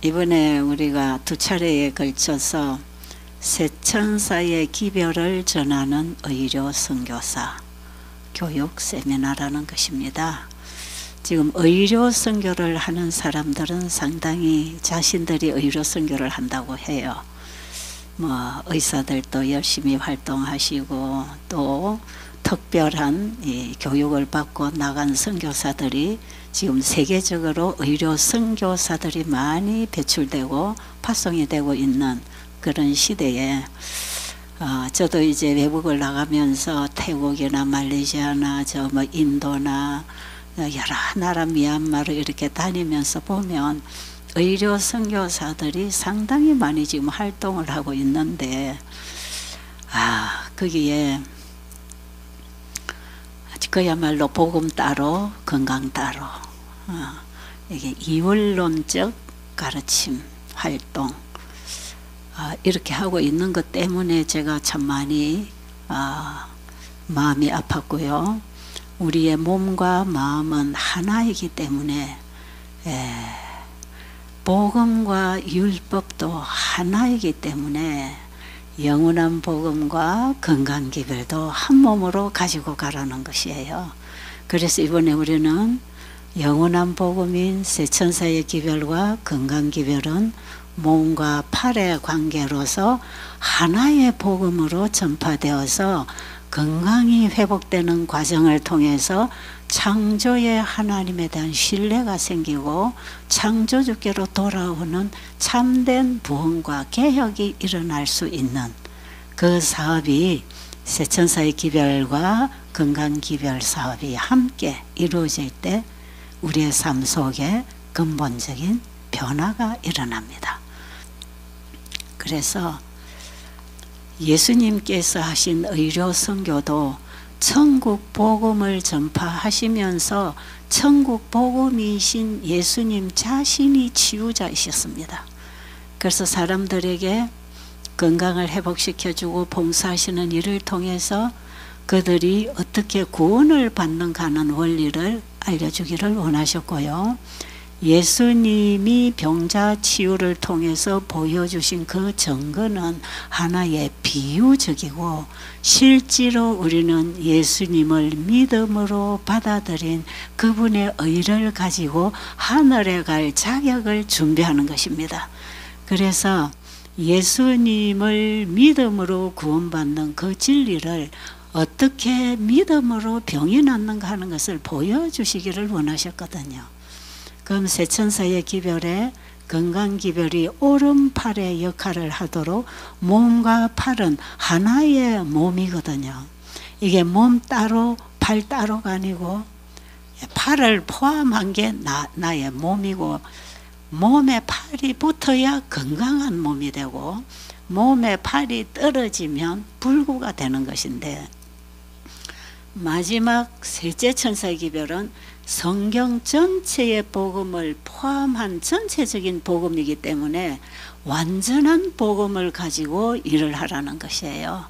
이번에 우리가 두 차례에 걸쳐서 세천사의 기별을 전하는 의료 선교사 교육 세미나라는 것입니다. 지금 의료 선교를 하는 사람들은 상당히 자신들이 의료 선교를 한다고 해요. 뭐 의사들도 열심히 활동하시고 또 특별한 이 교육을 받고 나간 선교사들이 지금 세계적으로 의료 선교사들이 많이 배출되고 파송이 되고 있는 그런 시대에 저도 이제 외국을 나가면서 태국이나 말레이시아나 저 뭐 인도나 여러 나라 미얀마를 이렇게 다니면서 보면 의료 선교사들이 상당히 많이 지금 활동을 하고 있는데 거기에 그야말로 복음 따로 건강 따로 이게 이원론적 가르침 활동 이렇게 하고 있는 것 때문에 제가 참 많이 마음이 아팠고요. 우리의 몸과 마음은 하나이기 때문에 복음과 율법도 하나이기 때문에 영원한 복음과 건강기별도 한 몸으로 가지고 가라는 것이에요. 그래서 이번에 우리는 영원한 복음인 세천사의 기별과 건강기별은 몸과 팔의 관계로서 하나의 복음으로 전파되어서 건강이 회복되는 과정을 통해서 창조의 하나님에 대한 신뢰가 생기고 창조주께로 돌아오는 참된 부흥과 개혁이 일어날 수 있는 그 사업이 세천사의 기별과 건강기별 사업이 함께 이루어질 때 우리의 삶 속에 근본적인 변화가 일어납니다. 그래서 예수님께서 하신 의료 선교도 천국 복음을 전파하시면서 천국 복음이신 예수님 자신이 치유자이셨습니다. 그래서 사람들에게 건강을 회복시켜주고 봉사하시는 일을 통해서 그들이 어떻게 구원을 받는가 하는 원리를 알려주기를 원하셨고요. 예수님이 병자 치유를 통해서 보여주신 그 증거는 하나의 비유적이고 실제로 우리는 예수님을 믿음으로 받아들인 그분의 의를 가지고 하늘에 갈 자격을 준비하는 것입니다. 그래서 예수님을 믿음으로 구원받는 그 진리를 어떻게 믿음으로 병이 낫는가 하는 것을 보여주시기를 원하셨거든요. 그럼 세천사의 기별에 건강기별이 오른팔의 역할을 하도록 몸과 팔은 하나의 몸이거든요. 이게 몸 따로 팔 따로가 아니고 팔을 포함한 게 나의 몸이고 몸에 팔이 붙어야 건강한 몸이 되고 몸에 팔이 떨어지면 불구가 되는 것인데 마지막 셋째 천사의 기별은 성경 전체의 복음을 포함한 전체적인 복음이기 때문에 완전한 복음을 가지고 일을 하라는 것이에요.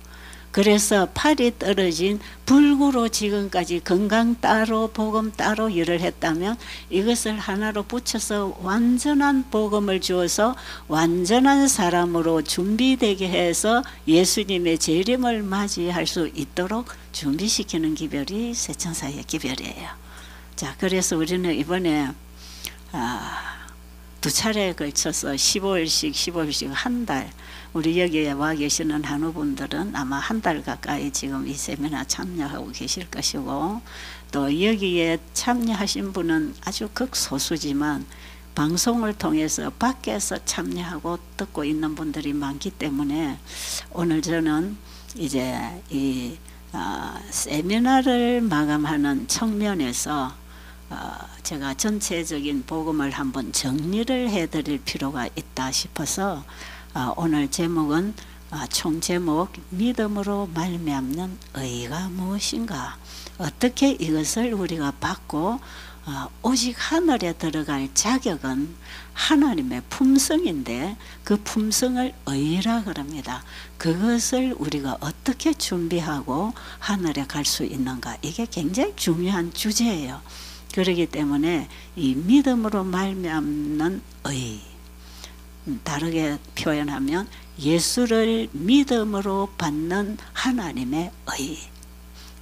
그래서 팔이 떨어진 불구로 지금까지 건강 따로 복음 따로 일을 했다면 이것을 하나로 붙여서 완전한 복음을 주어서 완전한 사람으로 준비되게 해서 예수님의 재림을 맞이할 수 있도록 준비시키는 기별이 세천사의 기별이에요. 자, 그래서 우리는 이번에 두 차례에 걸쳐서 15일씩 한 달, 우리 여기에 와 계시는 한우분들은 아마 한 달 가까이 지금 이 세미나 참여하고 계실 것이고 또 여기에 참여하신 분은 아주 극소수지만 방송을 통해서 밖에서 참여하고 듣고 있는 분들이 많기 때문에 오늘 저는 이제 이 세미나를 마감하는 측면에서 제가 전체적인 복음을 한번 정리를 해드릴 필요가 있다 싶어서 오늘 제목은 총제목 믿음으로 말미암는 의가 무엇인가, 어떻게 이것을 우리가 받고 오직 하늘에 들어갈 자격은 하나님의 품성인데 그 품성을 의라 그럽니다. 그것을 우리가 어떻게 준비하고 하늘에 갈 수 있는가, 이게 굉장히 중요한 주제예요. 그렇기 때문에 이 믿음으로 말미암는 의, 다르게 표현하면 예수를 믿음으로 받는 하나님의 의.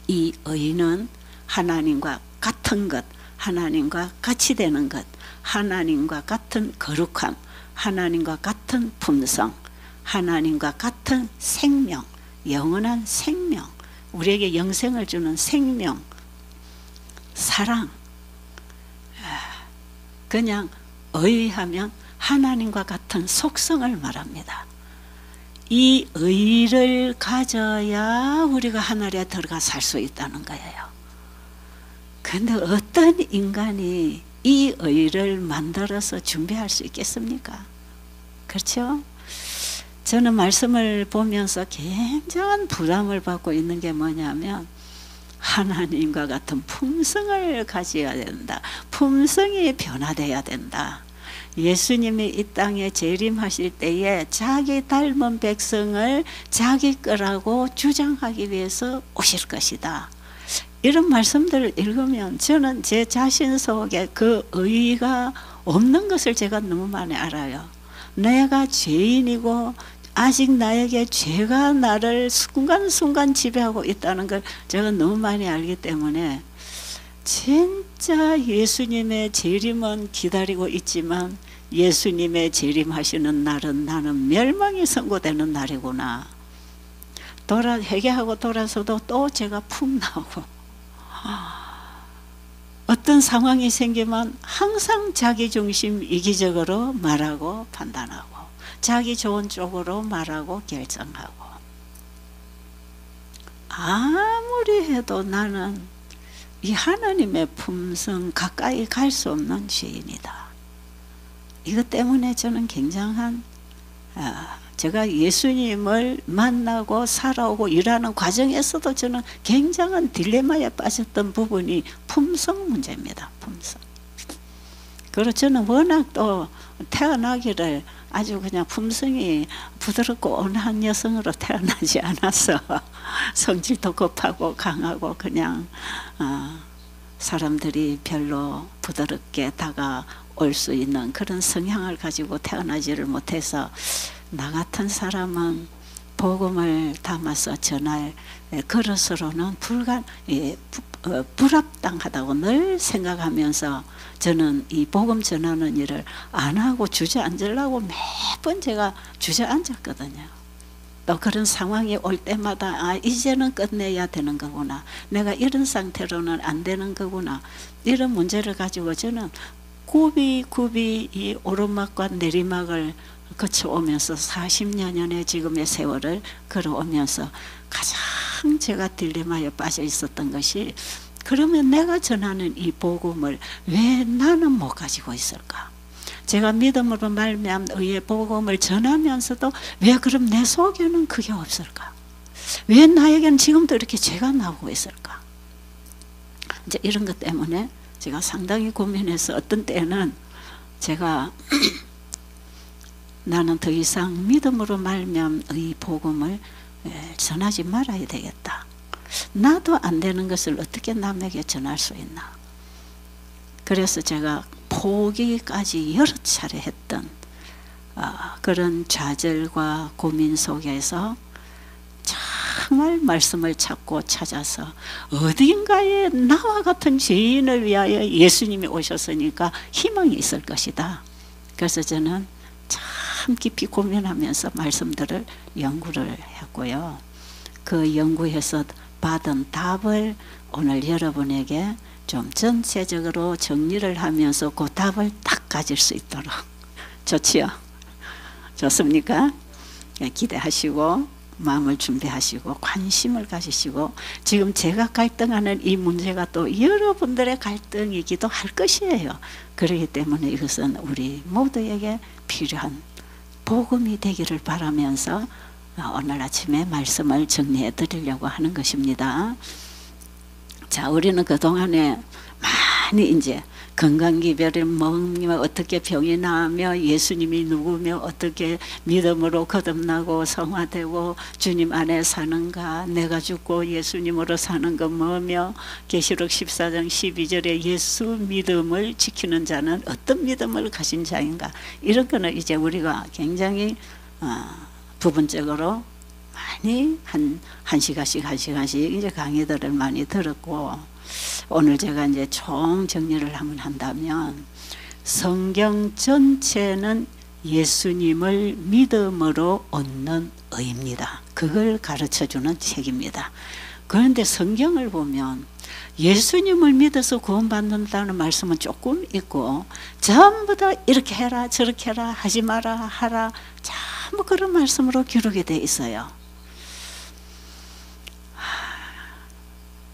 이 의는 하나님과 같은 것, 하나님과 같이 되는 것, 하나님과 같은 거룩함, 하나님과 같은 품성, 하나님과 같은 생명, 영원한 생명, 우리에게 영생을 주는 생명, 사랑. 그냥 의하면 하나님과 같은 속성을 말합니다. 이 의를 가져야 우리가 하늘에 들어가 살 수 있다는 거예요. 근데 어떤 인간이 이 의를 만들어서 준비할 수 있겠습니까? 그렇죠? 저는 말씀을 보면서 굉장한 부담을 받고 있는 게 뭐냐면 하나님과 같은 품성을 가져야 된다. 품성이 변화돼야 된다. 예수님이 이 땅에 재림하실 때에 자기 닮은 백성을 자기 거라고 주장하기 위해서 오실 것이다. 이런 말씀들을 읽으면 저는 제 자신 속에 그 의의가 없는 것을 제가 너무 많이 알아요. 내가 죄인이고 아직 나에게 죄가 나를 순간순간 지배하고 있다는 걸 제가 너무 많이 알기 때문에 진짜 예수님의 재림은 기다리고 있지만 예수님의 재림하시는 날은 나는 멸망이 선고되는 날이구나. 회개하고 돌아서도 또 제가 푹 나오고 어떤 상황이 생기면 항상 자기중심 이기적으로 말하고 판단하고 자기 좋은 쪽으로 말하고 결정하고 아무리 해도 나는 이 하나님의 품성 가까이 갈 수 없는 죄인이다. 이것 때문에 저는 굉장한 제가 예수님을 만나고 살아오고 일하는 과정에서도 저는 굉장한 딜레마에 빠졌던 부분이 품성 문제입니다. 품성. 그리고 저는 워낙 또 태어나기를 아주 그냥 품성이 부드럽고 온화한 여성으로 태어나지 않아서 성질도 급하고 강하고 그냥 사람들이 별로 부드럽게 다가올 수 있는 그런 성향을 가지고 태어나지를 못해서 나 같은 사람은 복음을 담아서 전할 그릇으로는 불합당하다고 늘 생각하면서 저는 이 복음 전하는 일을 안 하고 주저앉으려고 매번 제가 주저앉았거든요. 또 그런 상황이 올 때마다 이제는 끝내야 되는 거구나. 내가 이런 상태로는 안 되는 거구나. 이런 문제를 가지고 저는 굽이 이 오르막과 내리막을 거쳐오면서 40년의 지금의 세월을 걸어오면서 가장 제가 딜레마에 빠져 있었던 것이 그러면 내가 전하는 이 복음을 왜 나는 못 가지고 있을까? 제가 믿음으로 말미암은 의의 복음을 전하면서도 왜 그럼 내 속에는 그게 없을까? 왜 나에게는 지금도 이렇게 죄가 나오고 있을까? 이제 이런 것 때문에 제가 상당히 고민해서 어떤 때는 제가 나는 더 이상 믿음으로 말미암은 의 복음을 전하지 말아야 되겠다. 나도 안 되는 것을 어떻게 남에게 전할 수 있나? 그래서 제가 포기까지 여러 차례 했던 그런 좌절과 고민 속에서 정말 말씀을 찾고 찾아서 어딘가에 나와 같은 죄인을 위하여 예수님이 오셨으니까 희망이 있을 것이다. 그래서 저는 참 깊이 고민하면서 말씀들을 연구를 했고요. 그 연구해서 받은 답을 오늘 여러분에게 좀 전체적으로 정리를 하면서 그 답을 딱 가질 수 있도록. 좋지요? 좋습니까? 기대하시고 마음을 준비하시고 관심을 가지시고 지금 제가 갈등하는 이 문제가 또 여러분들의 갈등이기도 할 것이에요. 그렇기 때문에 이것은 우리 모두에게 필요한 복음이 되기를 바라면서 오늘 아침에 말씀을 정리해 드리려고 하는 것입니다. 자, 우리는 그동안에 많이 이제 건강기별이 뭐며 어떻게 병이 나며 예수님이 누구며 어떻게 믿음으로 거듭나고 성화되고 주님 안에 사는가, 내가 죽고 예수님으로 사는 건 뭐며, 계시록 14장 12절에 예수 믿음을 지키는 자는 어떤 믿음을 가진 자인가, 이런 거는 이제 우리가 굉장히 부분적으로 많이 한 시간씩 이제 강의들을 많이 들었고, 오늘 제가 이제 총 정리를 한번 한다면, 성경 전체는 예수님을 믿음으로 얻는 의입니다. 그걸 가르쳐주는 책입니다. 그런데 성경을 보면 예수님을 믿어서 구원받는다는 말씀은 조금 있고, 전부 다 이렇게 해라 저렇게 해라 하지 마라 하라 전부 그런 말씀으로 기록이 되어 있어요.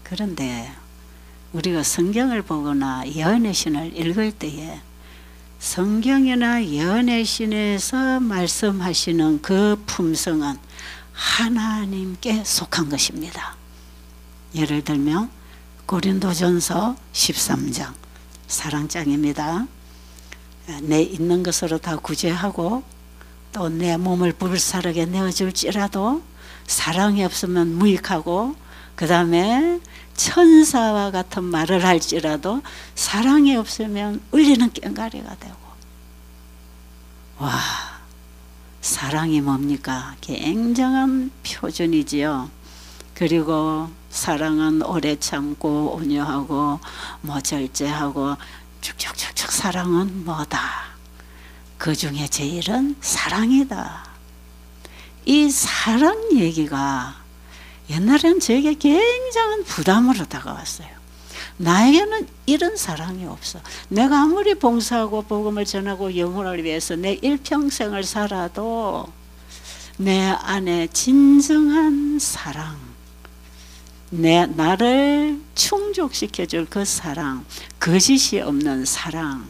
그런데 우리가 성경을 보거나 예언의 신을 읽을 때에 성경이나 예언의 신에서 말씀하시는 그 품성은 하나님께 속한 것입니다. 예를 들면 고린도전서 13장 사랑장입니다. 내 있는 것으로 다 구제하고 또 내 몸을 불사르게 내어줄지라도 사랑이 없으면 무익하고, 그 다음에 천사와 같은 말을 할지라도 사랑이 없으면 울리는 꽹과리가 되고. 와, 사랑이 뭡니까? 굉장한 표준이지요. 그리고 사랑은 오래 참고 온유하고 뭐 절제하고 쭉쭉쭉쭉. 사랑은 뭐다? 그 중에 제일은 사랑이다. 이 사랑 얘기가 옛날에는 저에게 굉장한 부담으로 다가왔어요. 나에게는 이런 사랑이 없어. 내가 아무리 봉사하고 복음을 전하고 영혼을 위해서 내 일평생을 살아도 내 안에 진정한 사랑, 나를 충족시켜줄 그 사랑, 거짓이 없는 사랑,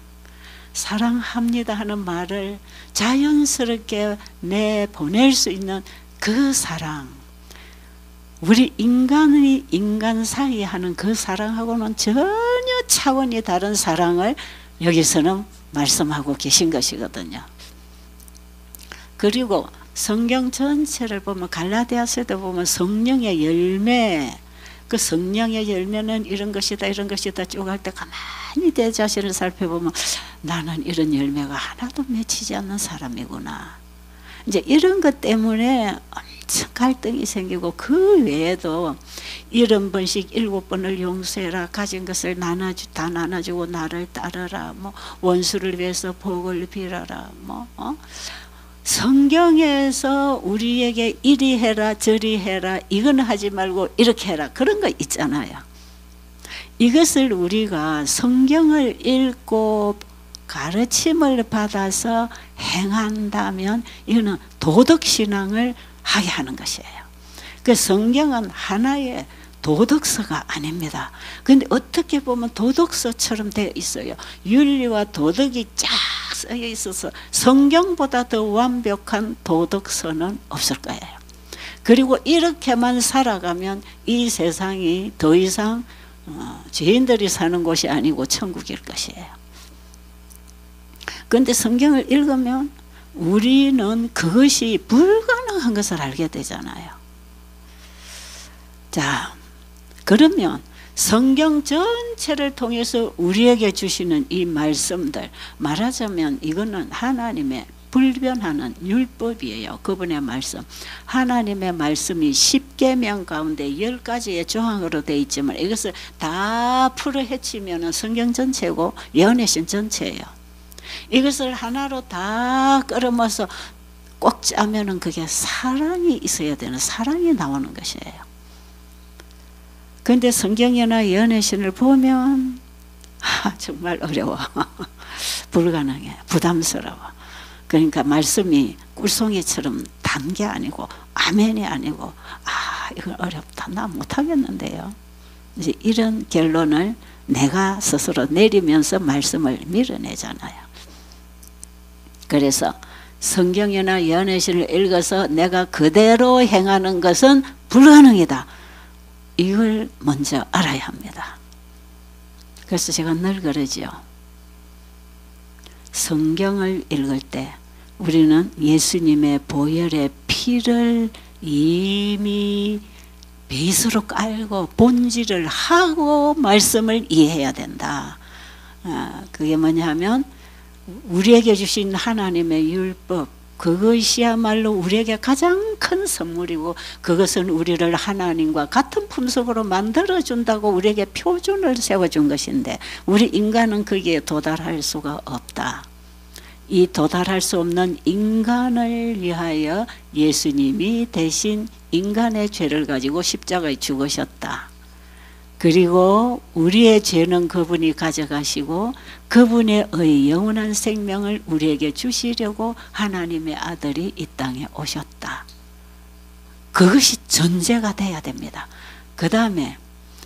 사랑합니다 하는 말을 자연스럽게 내보낼 수 있는 그 사랑, 우리 인간이 인간 사이에 하는 그 사랑하고는 전혀 차원이 다른 사랑을 여기서는 말씀하고 계신 것이거든요. 그리고 성경 전체를 보면 갈라디아서도 보면 성령의 열매, 그 성령의 열매는 이런 것이다 이런 것이다 쭉 할 때 가만히 내 자신을 살펴보면 나는 이런 열매가 하나도 맺히지 않는 사람이구나. 이제 이런 것 때문에 엄청 갈등이 생기고, 그 외에도 70번씩 7번을 용서해라, 가진 것을 다 나눠주고 나를 따르라, 뭐 원수를 위해서 복을 빌어라, 성경에서 우리에게 이리 해라 저리 해라, 이건 하지 말고 이렇게 해라, 그런 거 있잖아요. 이것을 우리가 성경을 읽고 가르침을 받아서 행한다면 이거는 도덕신앙을 하게 하는 것이에요. 그 성경은 하나의 도덕서가 아닙니다. 그런데 어떻게 보면 도덕서처럼 되어 있어요. 윤리와 도덕이 쫙 쓰여 있어서 성경보다 더 완벽한 도덕서는 없을 거예요. 그리고 이렇게만 살아가면 이 세상이 더 이상 죄인들이 사는 곳이 아니고 천국일 것이에요. 그런데 성경을 읽으면 우리는 그것이 불가능한 것을 알게 되잖아요. 자, 그러면 성경 전체를 통해서 우리에게 주시는 이 말씀들, 말하자면 이거는 하나님의 불변하는 율법이에요. 그분의 말씀. 하나님의 말씀이 10계명 가운데 10가지의 조항으로 되어 있지만 이것을 다 풀어 헤치면 성경 전체고 예언의 신 전체예요. 이것을 하나로 다 끌어모아서 꼭 짜면은 그게 사랑이 있어야 되는, 사랑이 나오는 것이에요. 그런데 성경이나 예언의 신을 보면 정말 어려워. 불가능해. 부담스러워. 그러니까 말씀이 꿀송이처럼 단 게 아니고 아멘이 아니고 이건 어렵다, 나 못하겠는데요. 이제 이런 결론을 내가 스스로 내리면서 말씀을 밀어내잖아요. 그래서 성경이나 예언의 신을 읽어서 내가 그대로 행하는 것은 불가능이다. 이걸 먼저 알아야 합니다. 그래서 제가 늘 그러지요. 성경을 읽을 때 우리는 예수님의 보혈의 피를 이미 베이스로 깔고 본질을 하고 말씀을 이해해야 된다. 그게 뭐냐면 우리에게 주신 하나님의 율법, 그것이야말로 우리에게 가장 큰 선물이고 그것은 우리를 하나님과 같은 품속으로 만들어준다고 우리에게 표준을 세워준 것인데 우리 인간은 거기에 도달할 수가 없다. 이 도달할 수 없는 인간을 위하여 예수님이 대신 인간의 죄를 가지고 십자가에 죽으셨다. 그리고 우리의 죄는 그분이 가져가시고 그분의 영원한 생명을 우리에게 주시려고 하나님의 아들이 이 땅에 오셨다. 그것이 전제가 돼야 됩니다. 그 다음에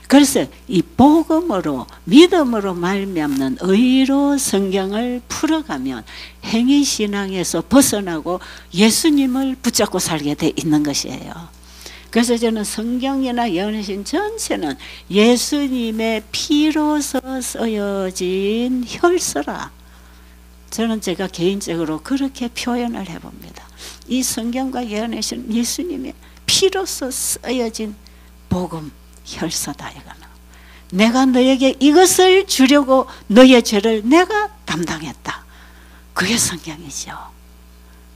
그래서 이 복음으로 믿음으로 말미암는 의로 성경을 풀어가면 행위신앙에서 벗어나고 예수님을 붙잡고 살게 돼 있는 것이에요. 그래서 저는 성경이나 예언신 전체는 예수님의 피로서 쓰여진 혈서라. 저는 제가 개인적으로 그렇게 표현을 해봅니다. 이 성경과 예언신 예수님의 피로서 쓰여진 복음 혈서다 이거는. 내가 너에게 이것을 주려고 너의 죄를 내가 담당했다. 그게 성경이죠.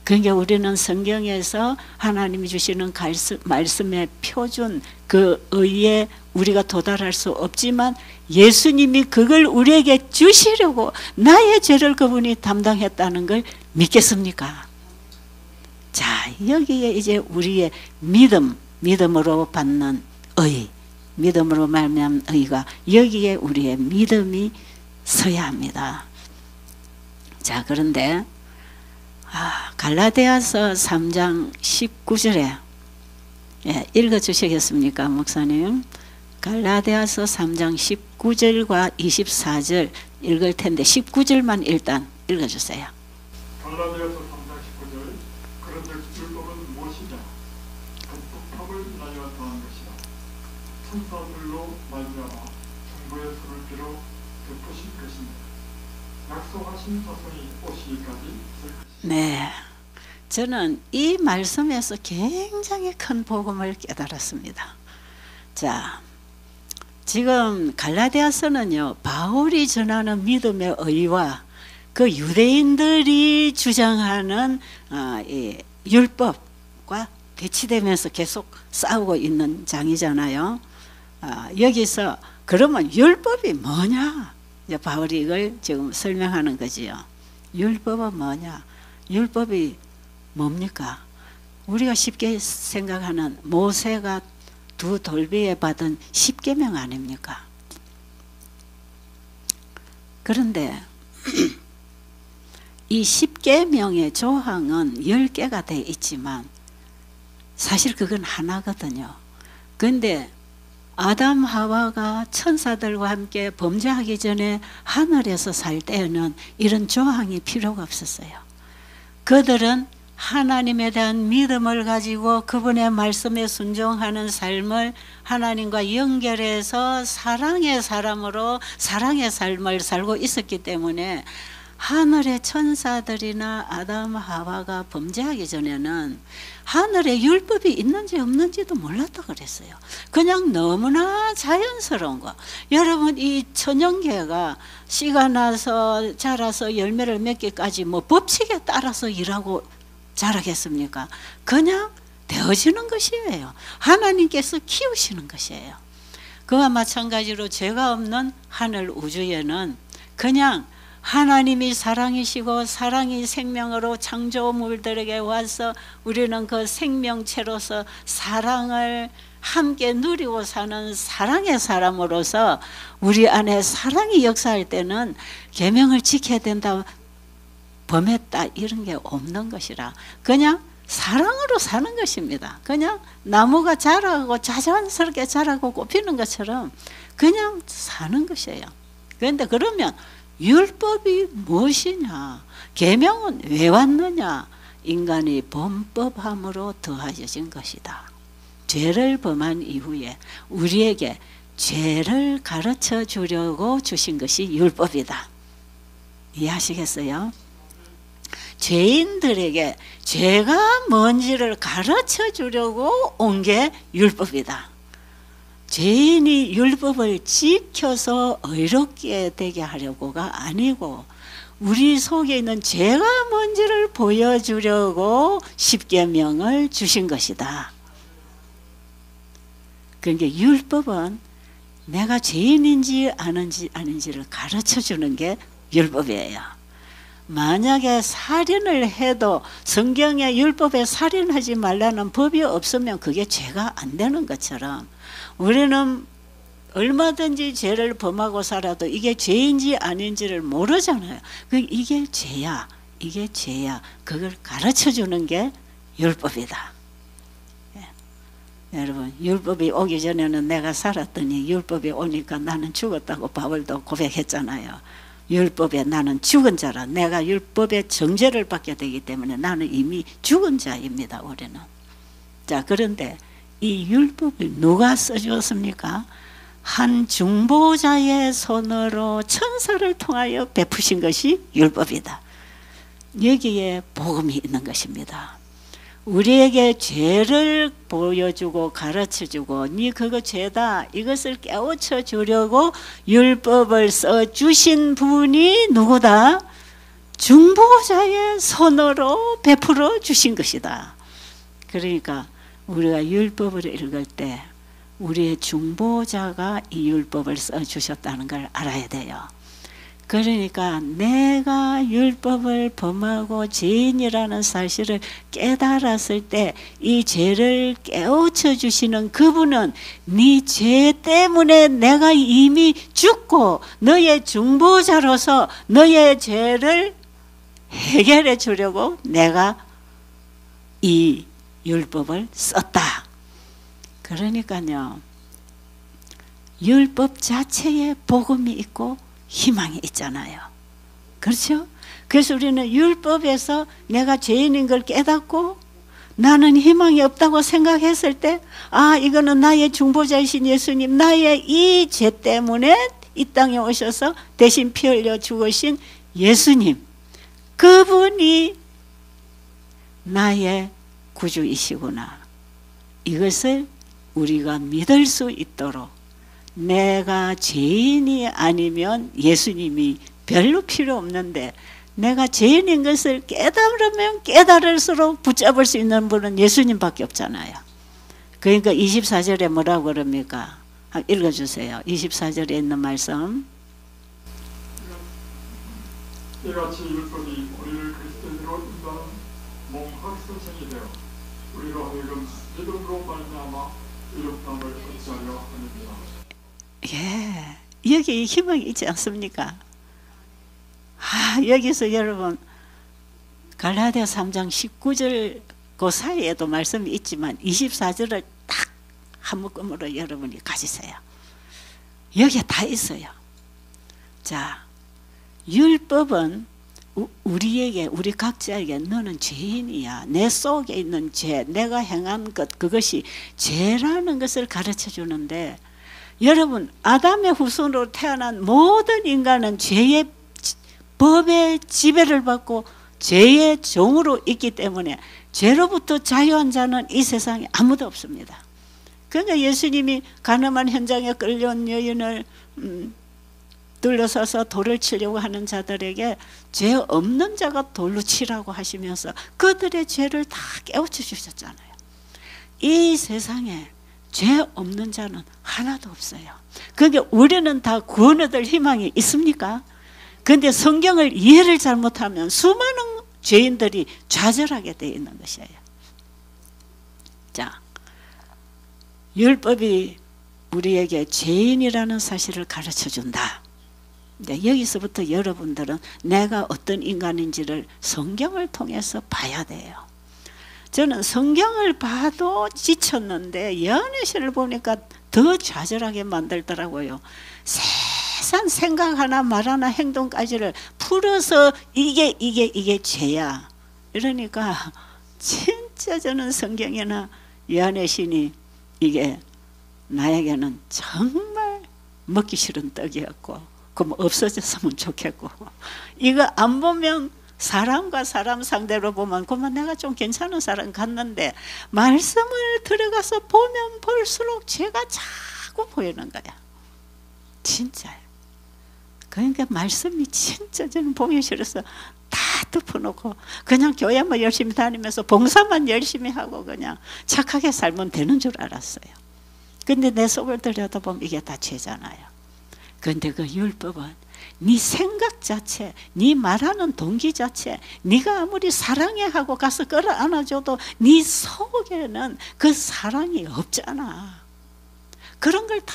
그러니까 우리는 성경에서 하나님이 주시는 말씀의 표준 그 의에 우리가 도달할 수 없지만 예수님이 그걸 우리에게 주시려고 나의 죄를 그분이 담당했다는 걸 믿겠습니까? 자, 여기에 이제 우리의 믿음으로 받는 의, 믿음으로 말미암은 의가 여기에 우리의 믿음이 서야 합니다. 자, 그런데 갈라디아서 3장 19절에 읽어주시겠습니까, 목사님? 갈라디아서 3장 19절과 24절 읽을 텐데 19절만 일단 읽어주세요. 갈라디아서 3장 19절 그런즉 율법은 무엇이냐? 그 법을 나뉘어 더한 것이다. 천사들로 말미암아 정보의 손을 빌어 베푸신 것입니다. 약속하신 자손이 오시기까지 네, 저는 이 말씀에서 굉장히 큰 복음을 깨달았습니다. 자, 지금 갈라디아서는요, 바울이 전하는 믿음의 의와 그 유대인들이 주장하는 이 율법과 대치되면서 계속 싸우고 있는 장이잖아요. 여기서 그러면 율법이 뭐냐? 이제 바울이 이걸 지금 설명하는 거지요. 율법은 뭐냐? 율법이 뭡니까? 우리가 쉽게 생각하는 모세가 두 돌비에 받은 십계명 아닙니까? 그런데 이 십계명의 조항은 10개가 돼 있지만 사실 그건 하나거든요. 그런데 아담 하와가 천사들과 함께 범죄하기 전에 하늘에서 살 때에는 이런 조항이 필요가 없었어요. 그들은 하나님에 대한 믿음을 가지고 그분의 말씀에 순종하는 삶을 하나님과 연결해서 사랑의 사람으로 사랑의 삶을 살고 있었기 때문에 하늘의 천사들이나 아담 하와가 범죄하기 전에는 하늘에 율법이 있는지 없는지도 몰랐다 그랬어요. 그냥 너무나 자연스러운 거. 여러분, 이 천연계가 씨가 나서 자라서 열매를 맺기까지 뭐 법칙에 따라서 일하고 자라겠습니까? 그냥 되어지는 것이에요. 하나님께서 키우시는 것이에요. 그와 마찬가지로 죄가 없는 하늘 우주에는 그냥 하나님이 사랑이시고 사랑이 생명으로 창조물들에게 와서 우리는 그 생명체로서 사랑을 함께 누리고 사는 사랑의 사람으로서 우리 안에 사랑이 역사할 때는 계명을 지켜야 된다, 범했다 이런 게 없는 것이라 그냥 사랑으로 사는 것입니다. 그냥 나무가 자라고 자연스럽게 자라고 꽃피는 것처럼 그냥 사는 것이에요. 그런데 그러면 율법이 무엇이냐? 계명은 왜 왔느냐? 인간이 범법함으로 더하여진 것이다. 죄를 범한 이후에 우리에게 죄를 가르쳐 주려고 주신 것이 율법이다. 이해하시겠어요? 죄인들에게 죄가 뭔지를 가르쳐 주려고 온 게 율법이다. 죄인이 율법을 지켜서 의롭게 되게 하려고가 아니고 우리 속에 있는 죄가 뭔지를 보여주려고 십계명을 주신 것이다. 그러니까 율법은 내가 죄인인지 아닌지를 가르쳐 주는 게 율법이에요. 만약에 살인을 해도 성경에 율법에 살인하지 말라는 법이 없으면 그게 죄가 안 되는 것처럼 우리는 얼마든지 죄를 범하고 살아도 이게 죄인지 아닌지를 모르잖아요. 이게 죄야, 이게 죄야. 그걸 가르쳐 주는 게 율법이다. 예. 여러분, 율법이 오기 전에는 내가 살았더니 율법이 오니까 나는 죽었다고 바울도 고백했잖아요. 율법에 나는 죽은 자라. 내가 율법의 정죄를 받게 되기 때문에 나는 이미 죽은 자입니다. 우리는. 자, 그런데 이 율법을 누가 써주었습니까? 한 중보자의 손으로 천사를 통하여 베푸신 것이 율법이다. 여기에 복음이 있는 것입니다. 우리에게 죄를 보여주고 가르쳐주고 니 그거 죄다 이것을 깨우쳐 주려고 율법을 써주신 분이 누구다? 중보자의 손으로 베풀어 주신 것이다. 그러니까 우리가 율법을 읽을 때 우리의 중보자가 이 율법을 써주셨다는 걸 알아야 돼요. 그러니까 내가 율법을 범하고 죄인이라는 사실을 깨달았을 때 이 죄를 깨우쳐 주시는 그분은 네 죄 때문에 내가 이미 죽고 너의 중보자로서 너의 죄를 해결해 주려고 내가 이 율법을 썼다. 그러니까요, 율법 자체에 복음이 있고 희망이 있잖아요. 그렇죠? 그래서 우리는 율법에서 내가 죄인인 걸 깨닫고 나는 희망이 없다고 생각했을 때 이거는 나의 중보자이신 예수님, 나의 이 죄 때문에 이 땅에 오셔서 대신 피 흘려 죽으신 예수님, 그분이 나의 구주이시구나. 이것을 우리가 믿을 수 있도록 내가 죄인이 아니면 예수님이 별로 필요 없는데 내가 죄인인 것을 깨달으면 깨달을수록 붙잡을 수 있는 분은 예수님밖에 없잖아요. 그러니까 24절에 뭐라고 그럽니까? 읽어주세요. 24절에 있는 말씀. 이같이 율법이 우리를 그리스도인으로 인도하는 몽학소생이 되어 우리로 하여금 믿음으로 말미암아 의롭다함을 얻자려 하느니라. 예, 여기 희망이 있지 않습니까? 여기서 여러분 갈라디아 3장 19절 그 사이에도 말씀이 있지만 24절을 딱 한 묶음으로 여러분이 가지세요. 여기에 다 있어요. 자, 율법은 우리에게, 우리 각자에게 너는 죄인이야. 내 속에 있는 죄, 내가 행한 것, 그것이 죄라는 것을 가르쳐 주는데, 여러분 아담의 후손으로 태어난 모든 인간은 죄의 법의 지배를 받고 죄의 종으로 있기 때문에 죄로부터 자유한 자는 이 세상에 아무도 없습니다. 그러니까 예수님이 가늠한 현장에 끌려온 여인을 둘러서서 돌을 치려고 하는 자들에게 죄 없는 자가 돌로 치라고 하시면서 그들의 죄를 다 깨우쳐 주셨잖아요. 이 세상에 죄 없는 자는 하나도 없어요. 그러니까 우리는 다 구원 얻을 희망이 있습니까? 그런데 성경을 이해를 잘못하면 수많은 죄인들이 좌절하게 되어 있는 것이에요. 자, 율법이 우리에게 죄인이라는 사실을 가르쳐 준다. 여기서부터 여러분들은 내가 어떤 인간인지를 성경을 통해서 봐야 돼요. 저는 성경을 봐도 지쳤는데 요한계시를 보니까 더 좌절하게 만들더라고요. 세상 생각 하나 말 하나 행동까지를 풀어서 이게 죄야. 이러니까 진짜 저는 성경이나 요한계시니 이게 나에게는 정말 먹기 싫은 떡이었고 그럼 없어졌으면 좋겠고, 이거 안 보면 사람과 사람 상대로 보면 그만 내가 좀 괜찮은 사람 같는데 말씀을 들어가서 보면 볼수록 죄가 자꾸 보이는 거야. 진짜요. 그러니까 말씀이 진짜 저는 보기 싫어서 다 덮어놓고 그냥 교회만 열심히 다니면서 봉사만 열심히 하고 그냥 착하게 살면 되는 줄 알았어요. 근데 내 속을 들여다보면 이게 다 죄잖아요. 근데 그 율법은 네 생각 자체, 네 말하는 동기 자체, 네가 아무리 사랑해 하고 가서 끌어안아줘도 네 속에는 그 사랑이 없잖아. 그런 걸 다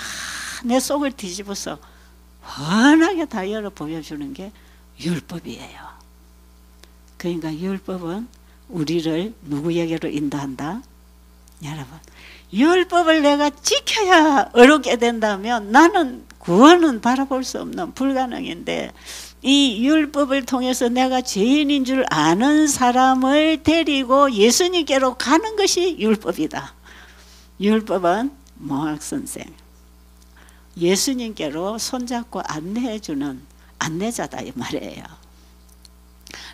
내 속을 뒤집어서 환하게 다 열어 보여주는 게 율법이에요. 그러니까 율법은 우리를 누구에게로 인도한다? 여러분, 율법을 내가 지켜야 어렵게 된다면 나는 구원은 바라볼 수 없는 불가능인데, 이 율법을 통해서 내가 죄인인 줄 아는 사람을 데리고 예수님께로 가는 것이 율법이다. 율법은 모학선생, 예수님께로 손잡고 안내해주는 안내자다 이 말이에요.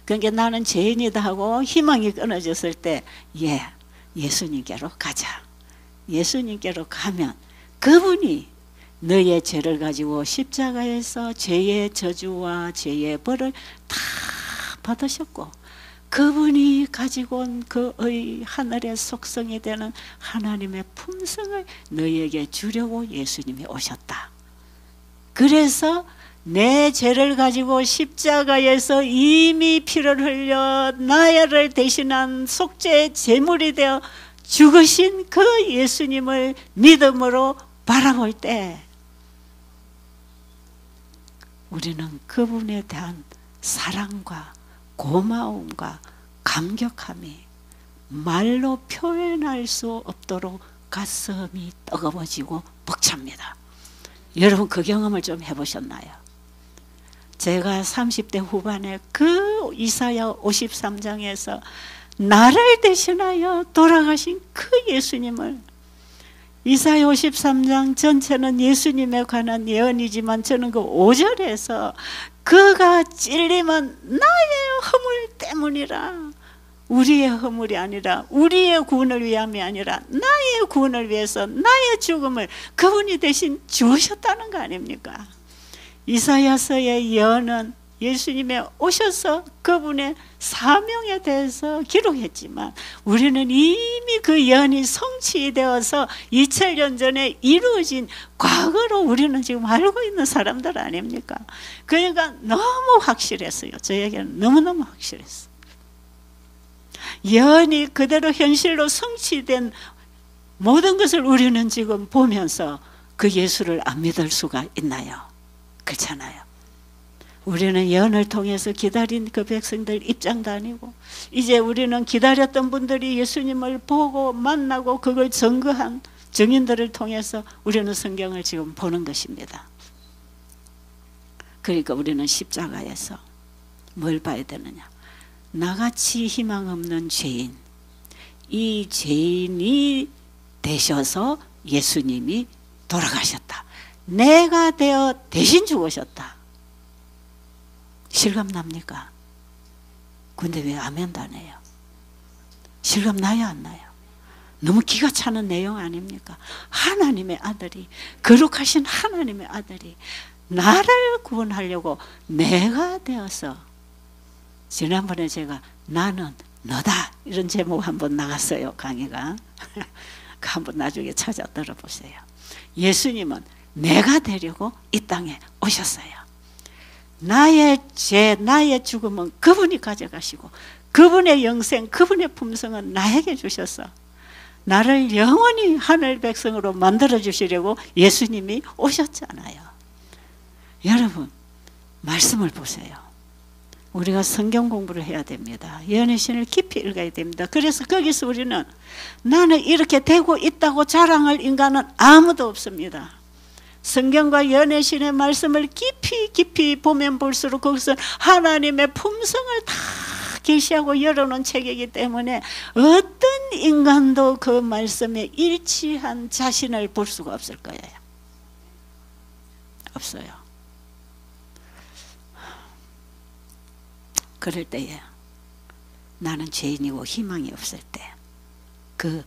그러니까 나는 죄인이다 하고 희망이 끊어졌을 때 예수님께로 가자. 예수님께로 가면 그분이 너의 죄를 가지고 십자가에서 죄의 저주와 죄의 벌을 다 받으셨고, 그분이 가지고 온 그의 하늘의 속성이 되는 하나님의 품성을 너에게 주려고 예수님이 오셨다. 그래서 내 죄를 가지고 십자가에서 이미 피를 흘려 나를 대신한 속죄의 제물이 되어 죽으신 그 예수님을 믿음으로 바라볼 때 우리는 그분에 대한 사랑과 고마움과 감격함이 말로 표현할 수 없도록 가슴이 뜨거워지고 벅찹니다. 여러분 그 경험을 좀 해보셨나요? 제가 30대 후반에 그 이사야 53장에서 나를 대신하여 돌아가신 그 예수님을, 이사야 53장 전체는 예수님에 관한 예언이지만 저는 그 5절에서 그가 찔림은 나의 허물 때문이라, 우리의 허물이 아니라 우리의 구원을 위함이 아니라 나의 구원을 위해서 나의 죽음을 그분이 대신 주셨다는 거 아닙니까? 이사야서의 예언은 예수님이 오셔서 그분의 사명에 대해서 기록했지만 우리는 이미 그 예언이 성취되어서 2000년 전에 이루어진 과거로 우리는 지금 알고 있는 사람들 아닙니까? 그러니까 너무 확실했어요. 저에게는 너무너무 확실했어요. 예언이 그대로 현실로 성취된 모든 것을 우리는 지금 보면서 그 예수를 안 믿을 수가 있나요? 그렇잖아요. 우리는 예언을 통해서 기다린 그 백성들 입장도 아니고, 이제 우리는 기다렸던 분들이 예수님을 보고 만나고 그걸 증거한 증인들을 통해서 우리는 성경을 지금 보는 것입니다. 그러니까 우리는 십자가에서 뭘 봐야 되느냐? 나같이 희망 없는 죄인, 이 죄인이 되셔서 예수님이 돌아가셨다. 내가 되어 대신 죽으셨다. 실감납니까? 근데 왜 아멘도 안 해요? 실감나요 안 나요? 너무 기가 차는 내용 아닙니까? 하나님의 아들이, 거룩하신 하나님의 아들이 나를 구원하려고 내가 되어서, 지난번에 제가 나는 너다 이런 제목 한번 나갔어요. 강의가. 한번 나중에 찾아 들어보세요. 예수님은 내가 되려고 이 땅에 오셨어요. 나의 죄, 나의 죽음은 그분이 가져가시고 그분의 영생, 그분의 품성은 나에게 주셔서 나를 영원히 하늘 백성으로 만들어 주시려고 예수님이 오셨잖아요. 여러분 말씀을 보세요. 우리가 성경 공부를 해야 됩니다. 예언의 신을 깊이 읽어야 됩니다. 그래서 거기서 우리는 나는 이렇게 되고 있다고 자랑할 인간은 아무도 없습니다. 성경과 예언의 신의 말씀을 깊이 보면 볼수록 거기서 하나님의 품성을 다 계시하고 열어놓은 책이기 때문에 어떤 인간도 그 말씀에 일치한 자신을 볼 수가 없을 거예요. 없어요. 그럴 때에 나는 죄인이고 희망이 없을 때 그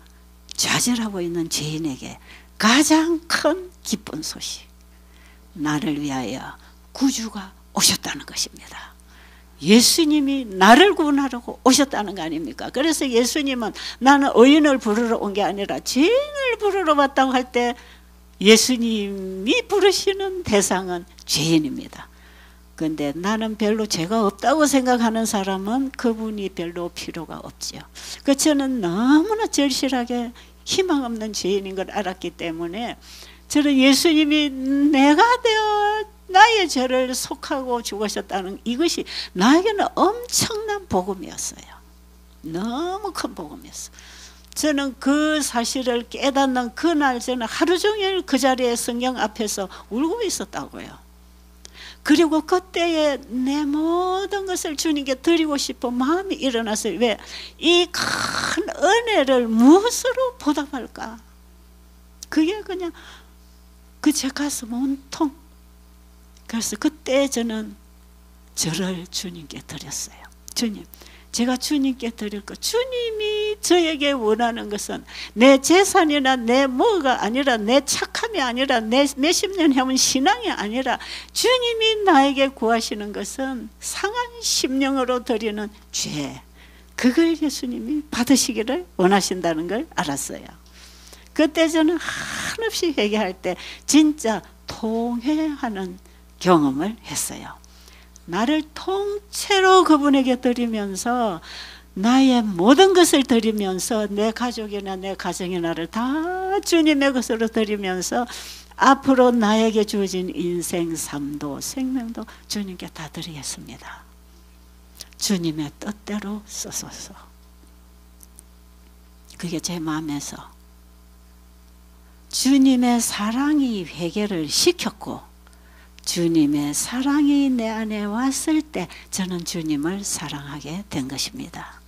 좌절하고 있는 죄인에게 가장 큰 기쁜 소식, 나를 위하여 구주가 오셨다는 것입니다. 예수님이 나를 구원하려고 오셨다는 거 아닙니까? 그래서 예수님은 나는 의인을 부르러 온 게 아니라 죄인을 부르러 왔다고 할 때 예수님이 부르시는 대상은 죄인입니다. 그런데 나는 별로 죄가 없다고 생각하는 사람은 그분이 별로 필요가 없지요. 그 저는 너무나 절실하게 희망 없는 죄인인 걸 알았기 때문에 저는 예수님이 내가 되어 나의 죄를 속하고 죽으셨다는 이것이 나에게는 엄청난 복음이었어요. 너무 큰 복음이었어요. 저는 그 사실을 깨닫는 그날 저는 하루 종일 그 자리에 성경 앞에서 울고 있었다고요. 그리고 그때에 내 모든 것을 주님께 드리고 싶은 마음이 일어났어요. 왜? 이 큰 은혜를 무엇으로 보답할까? 그게 그냥 그 제 가슴 온통. 그래서 그때 저는 저를 주님께 드렸어요. 주님, 제가 주님께 드릴 것, 주님이 저에게 원하는 것은 내 재산이나 내 뭐가 아니라, 내 착함이 아니라, 내 몇십 년 해온 신앙이 아니라 주님이 나에게 구하시는 것은 상한 심령으로 드리는 죄, 그걸 예수님이 받으시기를 원하신다는 걸 알았어요. 그때 저는 한없이 회개할 때 진짜 통회하는 경험을 했어요. 나를 통째로 그분에게 드리면서 나의 모든 것을 드리면서 내 가족이나 내 가정의 나를 다 주님의 것으로 드리면서 앞으로 나에게 주어진 인생 삶도 생명도 주님께 다 드리겠습니다. 주님의 뜻대로 쓰소서. 그게 제 마음에서 주님의 사랑이 회개를 시켰고 주님의 사랑이 내 안에 왔을 때 저는 주님을 사랑하게 된 것입니다.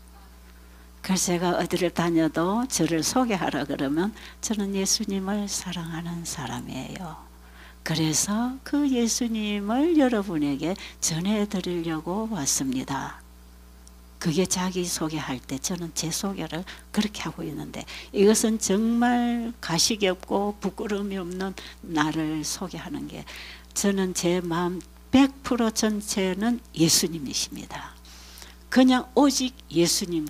그래서 제가 어디를 다녀도 저를 소개하라 그러면 저는 예수님을 사랑하는 사람이에요. 그래서 그 예수님을 여러분에게 전해드리려고 왔습니다. 그게 자기소개할 때 저는 제 소개를 그렇게 하고 있는데 이것은 정말 가식이 없고 부끄러움이 없는 나를 소개하는 게 저는 제 마음 100% 전체는 예수님이십니다. 그냥 오직 예수님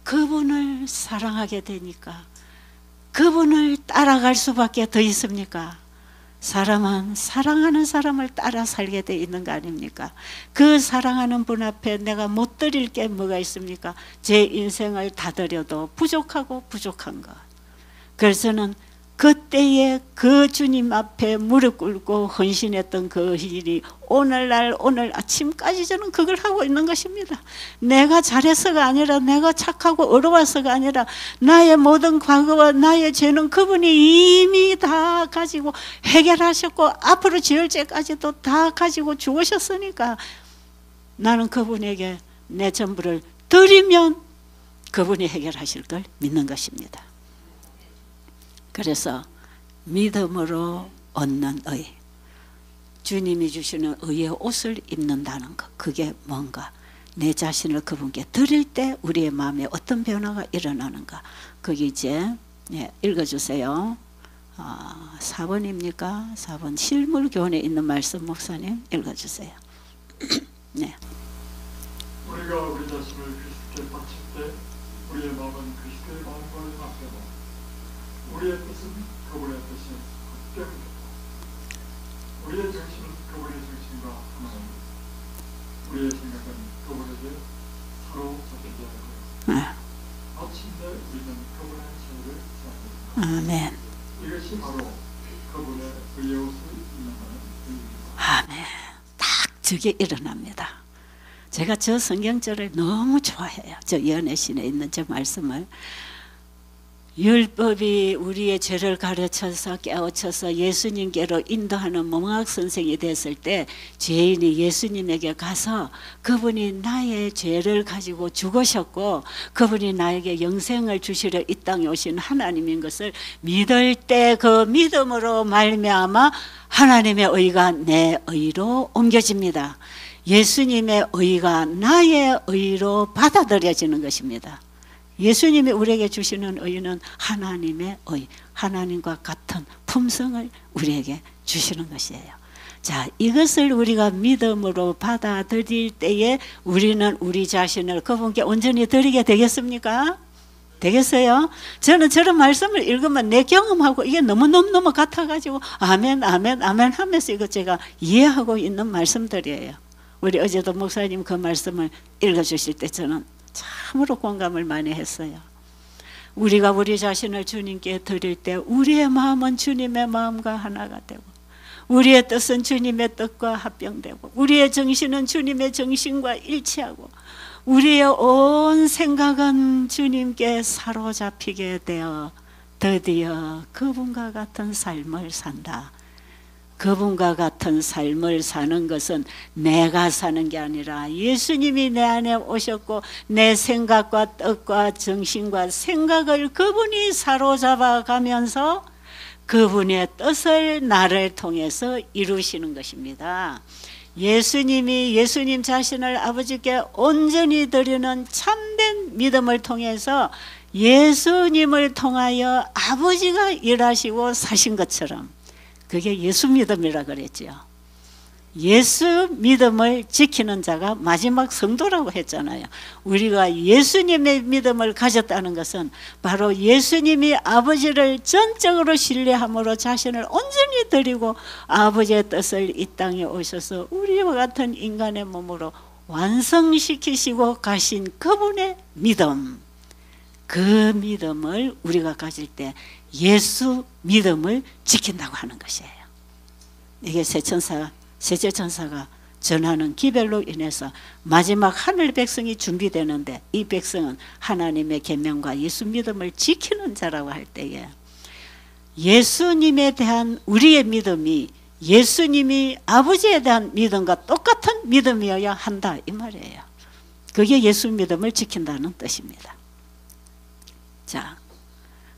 그분을 사랑하게 되니까 그분을 따라갈 수밖에 더 있습니까? 사람은 사랑하는 사람을 따라 살게 돼 있는 거 아닙니까? 그 사랑하는 분 앞에 내가 못 드릴 게 뭐가 있습니까? 제 인생을 다 드려도 부족하고 부족한 것. 그래서는 그때에 그 주님 앞에 무릎 꿇고 헌신했던 그 일이 오늘 아침까지 저는 그걸 하고 있는 것입니다. 내가 잘해서가 아니라 내가 착하고 어려워서가 아니라 나의 모든 과거와 나의 죄는 그분이 이미 다 가지고 해결하셨고 앞으로 지을 죄까지도 다 가지고 죽으셨으니까 나는 그분에게 내 전부를 드리면 그분이 해결하실 걸 믿는 것입니다. 그래서 믿음으로 얻는 의, 주님이 주시는 의의 옷을 입는다는 것, 그게 뭔가 내 자신을 그분께 드릴 때 우리의 마음에 어떤 변화가 일어나는가. 그게 이제 읽어주세요. 4번입니까? 4번 실물교훈에 있는 말씀 목사님 읽어주세요. 네. 우리가 우리 자신을 그리스도께 바칠 때 우리의 마음은 그리스도의 마음과 연합되고 우리의 뜻은 그분의 뜻이 때문이다. 우리의 정신은 그분의 정신과 하나님, 우리의 생각은 그분에게 사로잡히게 하고 마침내 우리는 그분의 세를 쌓습니다. 아멘. 이것이 바로 그분의 의의 옷을 입는다는 의미입니다. 아멘. 딱 저게 일어납니다. 제가 저 성경절을 너무 좋아해요. 저 연애신에 있는 저 말씀을. 율법이 우리의 죄를 가르쳐서 깨우쳐서 예수님께로 인도하는 몽학 선생이 됐을 때 죄인이 예수님에게 가서 그분이 나의 죄를 가지고 죽으셨고 그분이 나에게 영생을 주시려 이 땅에 오신 하나님인 것을 믿을 때 그 믿음으로 말미암아 하나님의 의가 내 의로 옮겨집니다. 예수님의 의가 나의 의로 받아들여지는 것입니다. 예수님이 우리에게 주시는 의는 하나님의 의, 하나님과 같은 품성을 우리에게 주시는 것이에요. 자, 이것을 우리가 믿음으로 받아들일 때에 우리는 우리 자신을 그분께 온전히 드리게 되겠습니까? 되겠어요? 저는 저런 말씀을 읽으면 내 경험하고 이게 너무너무 같아가지고 아멘 아멘 아멘 하면서 이거 제가 이해하고 있는 말씀들이에요. 우리 어제도 목사님 그 말씀을 읽어주실 때 저는 참으로 공감을 많이 했어요. 우리가 우리 자신을 주님께 드릴 때 우리의 마음은 주님의 마음과 하나가 되고, 우리의 뜻은 주님의 뜻과 합병되고, 우리의 정신은 주님의 정신과 일치하고, 우리의 온 생각은 주님께 사로잡히게 되어 드디어 그분과 같은 삶을 산다. 그분과 같은 삶을 사는 것은 내가 사는 게 아니라 예수님이 내 안에 오셨고 내 생각과 뜻과 정신과 생각을 그분이 사로잡아 가면서 그분의 뜻을 나를 통해서 이루시는 것입니다. 예수님이 예수님 자신을 아버지께 온전히 드리는 참된 믿음을 통해서 예수님을 통하여 아버지가 일하시고 사신 것처럼, 그게 예수 믿음이라 그랬죠. 예수 믿음을 지키는 자가 마지막 성도라고 했잖아요. 우리가 예수님의 믿음을 가졌다는 것은 바로 예수님이 아버지를 전적으로 신뢰함으로 자신을 온전히 드리고 아버지의 뜻을 이 땅에 오셔서 우리와 같은 인간의 몸으로 완성시키시고 가신 그분의 믿음, 그 믿음을 우리가 가질 때 예수 믿음을 지킨다고 하는 것이에요. 이게 세제천사가 전하는 기별로 인해서 마지막 하늘 백성이 준비되는데, 이 백성은 하나님의 계명과 예수 믿음을 지키는 자라고 할 때에 예수님에 대한 우리의 믿음이 예수님이 아버지에 대한 믿음과 똑같은 믿음이어야 한다, 이 말이에요. 그게 예수 믿음을 지킨다는 뜻입니다. 자,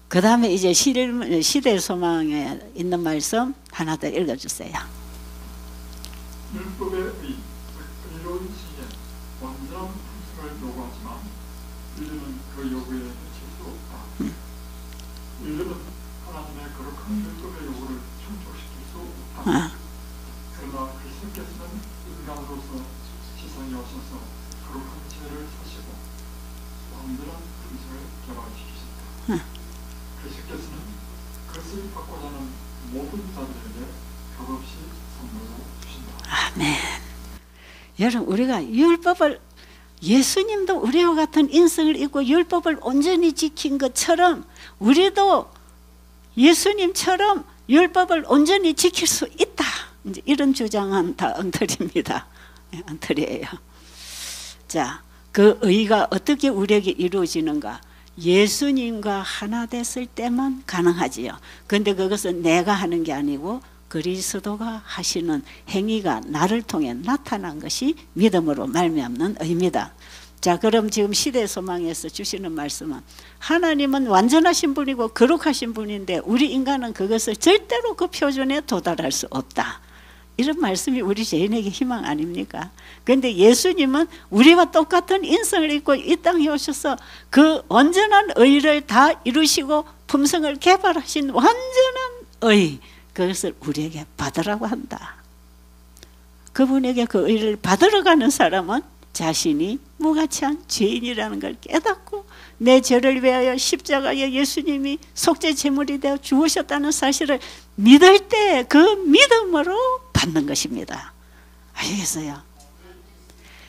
그 다음에 이제 시대 소망에 있는 말씀 하나 더 읽어주세요. 율법의 의로운 시에 완전한 품성을 요구하지만 인류는 그 요구에 미칠 수 없다. 인류는 하나님의 거룩한 율법의 요구를 충족시킬 수 없다. 그러나 그리스도께서는 인간으로서 세상에 오셔서 거룩한 죄를 사시고 완전한 품성을 개발시키셨다. 그리스도께서는 그것을 받고자 하는 모든 자들에게 값없이 선물로 주신다. 아멘. 여러분, 우리가 율법을, 예수님도 우리와 같은 인성을 입고 율법을 온전히 지킨 것처럼 우리도 예수님처럼 율법을 온전히 지킬 수 있다. 이제 이런 주장은 다 엉터리입니다. 엉터리예요. 자, 그 의가 어떻게 우리에게 이루어지는가? 예수님과 하나 됐을 때만 가능하지요. 그런데 그것은 내가 하는 게 아니고 그리스도가 하시는 행위가 나를 통해 나타난 것이 믿음으로 말미암는 의미다. 자, 그럼 지금 시대 소망에서 주시는 말씀은 하나님은 완전하신 분이고 거룩하신 분인데 우리 인간은 그것을 절대로 그 표준에 도달할 수 없다. 이런 말씀이 우리 죄인에게 희망 아닙니까? 그런데 예수님은 우리와 똑같은 인성을 입고 이 땅에 오셔서 그 온전한 의를 다 이루시고 품성을 개발하신 완전한 의, 그것을 우리에게 받으라고 한다. 그분에게 그 의를 받으러 가는 사람은 자신이 무가치한 죄인이라는 걸 깨닫고 내 죄를 위하여 십자가에 예수님이 속죄 제물이 되어 죽으셨다는 사실을 믿을 때 그 믿음으로 받는 것입니다. 아시겠어요?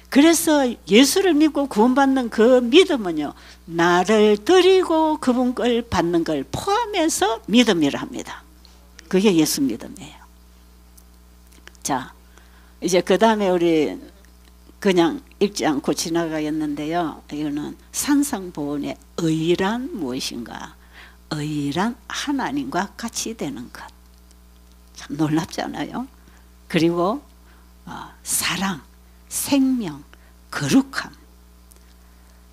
그래서 예수를 믿고 구원받는 그 믿음은요, 나를 드리고 그분 걸 받는 걸 포함해서 믿음이라 합니다. 그게 예수 믿음이에요. 자, 이제 그 다음에 우리 그냥 읽지 않고 지나가겠는데요. 이거는 산상보훈의 의란 무엇인가? 의란 하나님과 같이 되는 것. 참 놀랍잖아요. 그리고 사랑, 생명, 거룩함.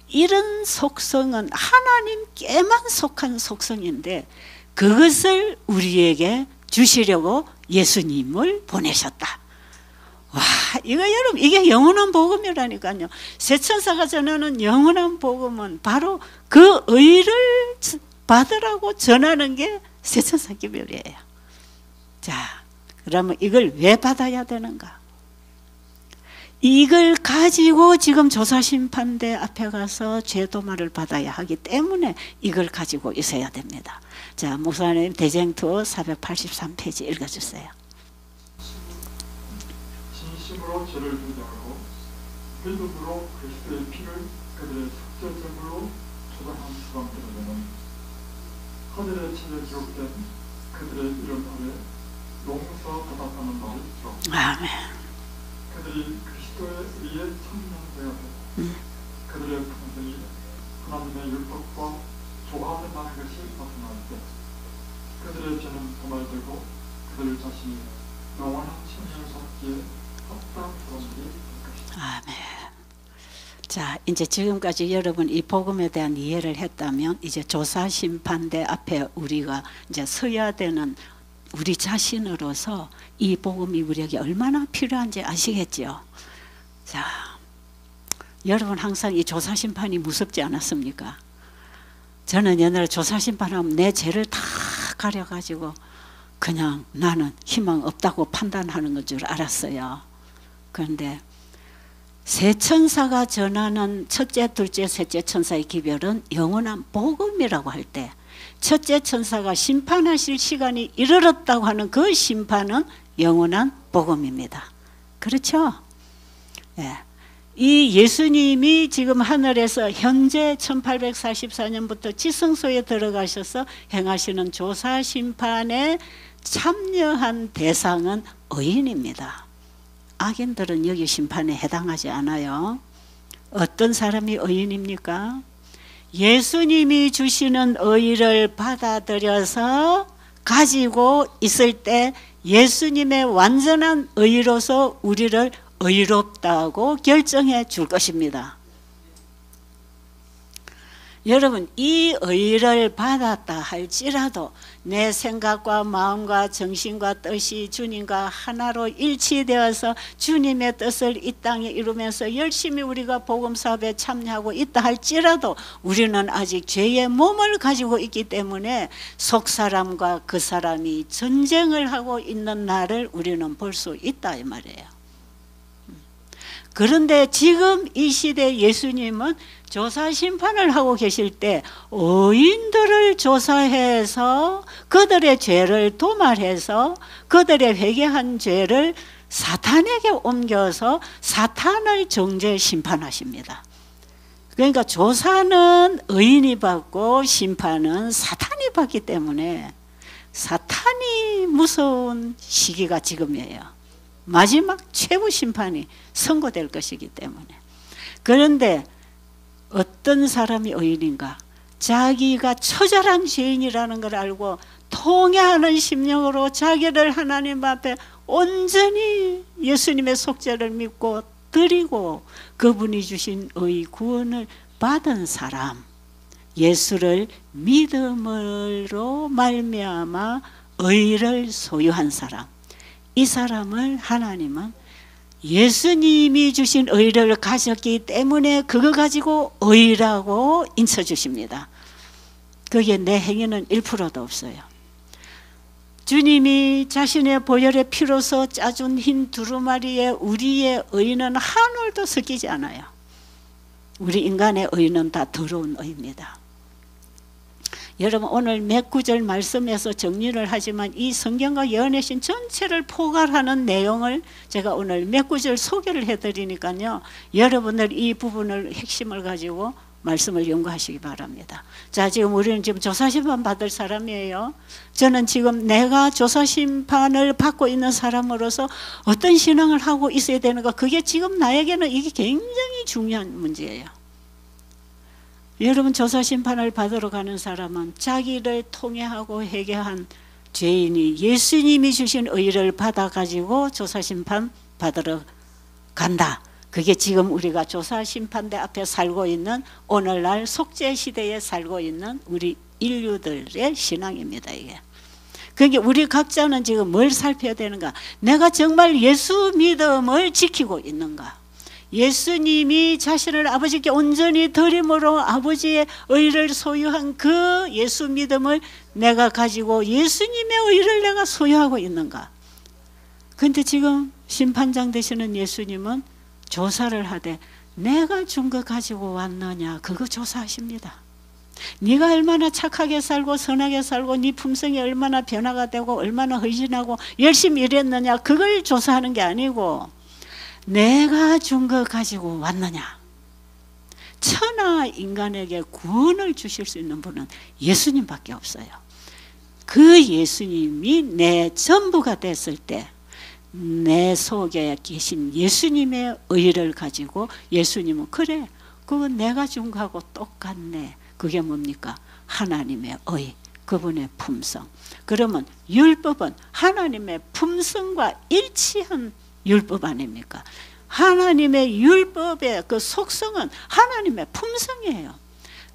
이런 속성은 하나님께만 속한 속성인데 그것을 우리에게 주시려고 예수님을 보내셨다. 와, 이거 여러분, 이게 영원한 복음이라니까요. 새 천사가 전하는 영원한 복음은 바로 그 의를 받으라고 전하는 게 새 천사 기별이에요. 자, 그러면 이걸 왜 받아야 되는가? 이걸 가지고 지금 조사심판대 앞에 가서 죄도말을 받아야 하기 때문에 이걸 가지고 있어야 됩니다. 자, 목사님 대쟁투 483페이지 읽어주세요. 진심으로 죄를 부인하고 믿음으로 그리스도의 피를 그들의 속죄제물로 초장한 사람들에게는 하늘에 책에 기록된 그들의 이름 아래 용서받았다는 말이 있죠. 아멘. 그들이 그리스도의 의에 참여되어 되고 그들의 평생이 하나님의 율법과 조화된다는 것이 나타날 때 그들의 죄는 도말되고 그들 자신이 영원한 생명을 받기에 합당한 사람들이 될 것이다. 아멘. 자, 이제 지금까지 여러분 이 복음에 대한 이해를 했다면 이제 조사심판대 앞에 우리가 이제 서야 되는 우리 자신으로서 이 복음이 우리에게 얼마나 필요한지 아시겠죠? 자, 여러분 항상 이 조사심판이 무섭지 않았습니까? 저는 옛날에 조사심판하면 내 죄를 다 가려가지고 그냥 나는 희망 없다고 판단하는 건 줄 알았어요. 그런데 새 천사가 전하는 첫째, 둘째, 셋째 천사의 기별은 영원한 복음이라고 할 때 첫째 천사가 심판하실 시간이 이르렀다고 하는 그 심판은 영원한 복음입니다. 그렇죠? 예. 이 예수님이 지금 하늘에서 현재 1844년부터 지성소에 들어가셔서 행하시는 조사심판에 참여한 대상은 의인입니다. 악인들은 여기 심판에 해당하지 않아요. 어떤 사람이 의인입니까? 예수님이 주시는 의를 받아들여서 가지고 있을 때 예수님의 완전한 의로서 우리를 의롭다고 결정해 줄 것입니다. 여러분, 이 의를 받았다 할지라도 내 생각과 마음과 정신과 뜻이 주님과 하나로 일치되어서 주님의 뜻을 이 땅에 이루면서 열심히 우리가 복음사업에 참여하고 있다 할지라도 우리는 아직 죄의 몸을 가지고 있기 때문에 속사람과 그 사람이 전쟁을 하고 있는 날을 우리는 볼 수 있다 이 말이에요. 그런데 지금 이 시대 예수님은 조사 심판을 하고 계실 때 의인들을 조사해서 그들의 죄를 도말해서 그들의 회개한 죄를 사탄에게 옮겨서 사탄을 정죄 심판하십니다. 그러니까 조사는 의인이 받고 심판은 사탄이 받기 때문에 사탄이 무서운 시기가 지금이에요. 마지막 최후 심판이 선고될 것이기 때문에. 그런데 어떤 사람이 의인인가? 자기가 처절한 죄인이라는 걸 알고 통회하는 심령으로 자기를 하나님 앞에 온전히 예수님의 속죄를 믿고 드리고 그분이 주신 의 구원을 받은 사람, 예수를 믿음으로 말미암아 의를 소유한 사람, 이 사람을 하나님은 예수님이 주신 의를 가졌기 때문에 그거 가지고 의라고 인쳐주십니다. 그게 내 행위는 1%도 없어요. 주님이 자신의 보혈의 피로서 짜준 흰 두루마리에 우리의 의는 한 올도 섞이지 않아요. 우리 인간의 의는 다 더러운 의입니다. 여러분, 오늘 몇 구절 말씀에서 정리를 하지만 이 성경과 예언의 전체를 포괄하는 내용을 제가 오늘 몇 구절 소개를 해드리니까요, 여러분들 이 부분을 핵심을 가지고 말씀을 연구하시기 바랍니다. 자, 지금 우리는 지금 조사심판 받을 사람이에요. 저는 지금 내가 조사심판을 받고 있는 사람으로서 어떤 신앙을 하고 있어야 되는가, 그게 지금 나에게는 이게 굉장히 중요한 문제예요. 여러분, 조사심판을 받으러 가는 사람은 자기를 통회하고 회개한 죄인이 예수님이 주신 의를 받아가지고 조사심판 받으러 간다. 그게 지금 우리가 조사심판대 앞에 살고 있는 오늘날 속죄시대에 살고 있는 우리 인류들의 신앙입니다. 이게. 그게 우리 각자는 지금 뭘 살펴야 되는가? 내가 정말 예수 믿음을 지키고 있는가? 예수님이 자신을 아버지께 온전히 드림으로 아버지의 의를 소유한 그 예수 믿음을 내가 가지고 예수님의 의를 내가 소유하고 있는가? 근데 지금 심판장 되시는 예수님은 조사를 하되 내가 준 거 가지고 왔느냐? 그거 조사하십니다. 네가 얼마나 착하게 살고 선하게 살고 네 품성이 얼마나 변화가 되고 얼마나 헌신하고 열심히 일했느냐? 그걸 조사하는 게 아니고 내가 준 거 가지고 왔느냐? 천하 인간에게 구원을 주실 수 있는 분은 예수님밖에 없어요. 그 예수님이 내 전부가 됐을 때 내 속에 계신 예수님의 의를 가지고 예수님은 그래 그건 내가 준 거하고 똑같네. 그게 뭡니까? 하나님의 의, 그분의 품성. 그러면 율법은 하나님의 품성과 일치한 율법 아닙니까? 하나님의 율법의 그 속성은 하나님의 품성이에요.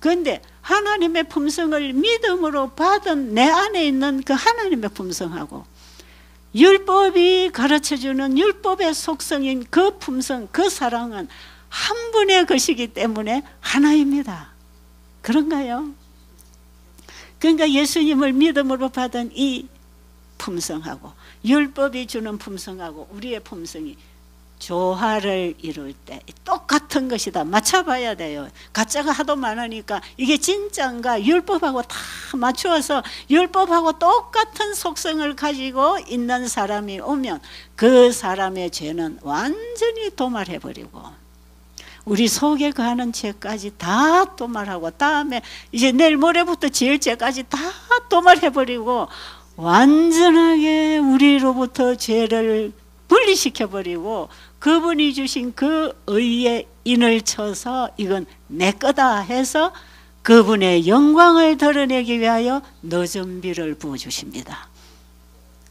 그런데 하나님의 품성을 믿음으로 받은 내 안에 있는 그 하나님의 품성하고 율법이 가르쳐주는 율법의 속성인 그 품성, 그 사랑은 한 분의 것이기 때문에 하나입니다. 그런가요? 그러니까 예수님을 믿음으로 받은 이 품성하고 율법이 주는 품성하고 우리의 품성이 조화를 이룰 때 똑같은 것이다. 맞춰봐야 돼요. 가짜가 하도 많으니까 이게 진짜인가 율법하고 다 맞추어서 율법하고 똑같은 속성을 가지고 있는 사람이 오면 그 사람의 죄는 완전히 도말해버리고 우리 속에 가는 죄까지 다 도말하고 다음에 이제 내일 모레부터 지을 죄까지 다 도말해버리고 완전하게 우리로부터 죄를 분리시켜버리고 그분이 주신 그 의의 인을 쳐서 이건 내 거다 해서 그분의 영광을 드러내기 위하여 너전비를 부어주십니다.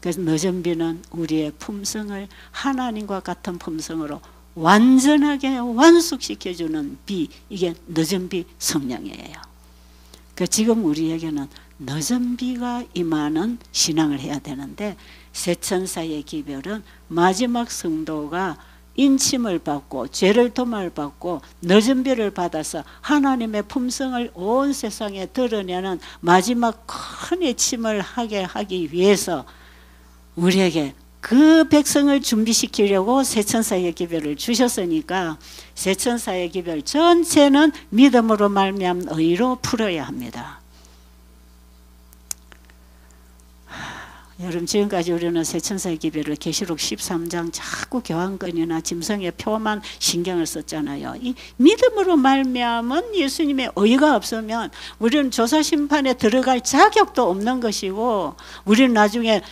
그래서 너전비는 우리의 품성을 하나님과 같은 품성으로 완전하게 완숙시켜주는 비, 이게 너전비 성령이에요. 그 지금 우리에게는 너전비가 임하는 신앙을 해야 되는데 세천사의 기별은 마지막 성도가 인침을 받고 죄를 도말받고 너전비를 받아서 하나님의 품성을 온 세상에 드러내는 마지막 큰 애침을 하게 하기 위해서 우리에게 그 백성을 준비시키려고 세천사의 기별을 주셨으니까 세천사의 기별 전체는 믿음으로 말미암은 의로 풀어야 합니다. 여러분 지금까지 우리는 세천사의 기별을 계시록 13장 자꾸 교환권이나 짐승의 표만 신경을 썼잖아요. 이 믿음으로 말미암은 예수님의 의가 없으면 우리는 조사심판에 들어갈 자격도 없는 것이고 우리는 나중에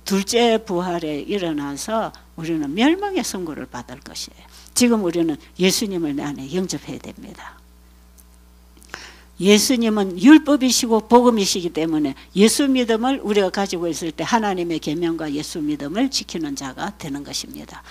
둘째 부활에 일어나서 우리는 멸망의 선고를 받을 것이에요. 지금 우리는 예수님을 내 안에 영접해야 됩니다. 예수님은 율법이시고 복음이시기 때문에 예수 믿음을 우리가 가지고 있을 때 하나님의 계명과 예수 믿음을 지키는 자가 되는 것입니다.